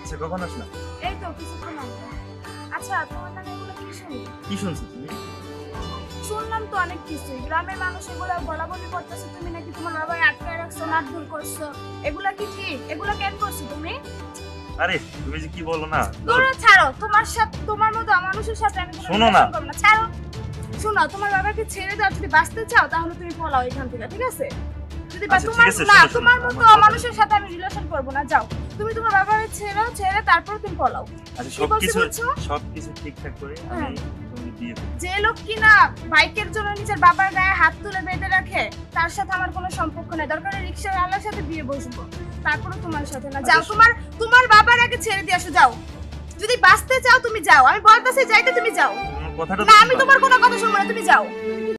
আচ্ছা কখন আসলাম? এই তো কিছুক্ষণ আগে। আচ্ছা তোমার নামে এগুলো কি শুনি? কি শুনছো তুমি? শুনলাম তো অনেক কিছুই, গ্রামের মানুষ এগুলো বলা বলি করতেছে, তুমি নাকি তোমার বাবার আটকায় রাখছো, মারধর করছো, এগুলা কি ঠিক? এগুলা কেন করছো তুমি? আরে তুমি যে কি বলো না। তোরা ছাড়ো, তোমার সাথে তোমার মতো মানুষের সাথে আমি কোনো শোনো না। relation করব না, ছাড়ো। শোনো, তোমার বাবাকে ছেড়ে দাও, যদি বাঁচতে চাও তাহলে তুমি পলাও এখান থেকে, ঠিক আছে? যদি আচ্ছা, তোমার ঠিক আছে, না, শোনো, শোনো, তোমার আমার মতো কথা- মানুষের সাথে আমি রিলেশন করব না, যাও। তুমি তোমার বাবাকে ছেড়ে তারপর তুমি পলাও। আচ্ছা কি বলছি সবকিছু বুঝছো? সবকিছু ঠিকঠাক করে হ্যাঁ। আমি তুমি বিয়ে করবো। যে লোক কিনা বাইকের জন্য নিজের বাবার গায়ে হাত তুলে বেঁধে রাখে, তার সাথে আমার কোনো সম্পর্ক নেই। দরকার রিক্সার আলার সাথে বিয়ে বসবো, তারপরে তোমার সাথে না। যাও, আচ্ছা, তোমার বাবার আগে ছেড়ে দিয়ে আসো, যাও। যদি বাঁচতে চাও তুমি যাও, আমি বলতেছি যাইতে, তুমি যাও। তোমার কথাটা না, তো আমি শুনবা। তোমার কোনো কথা শুনবো না, তুমি যাও।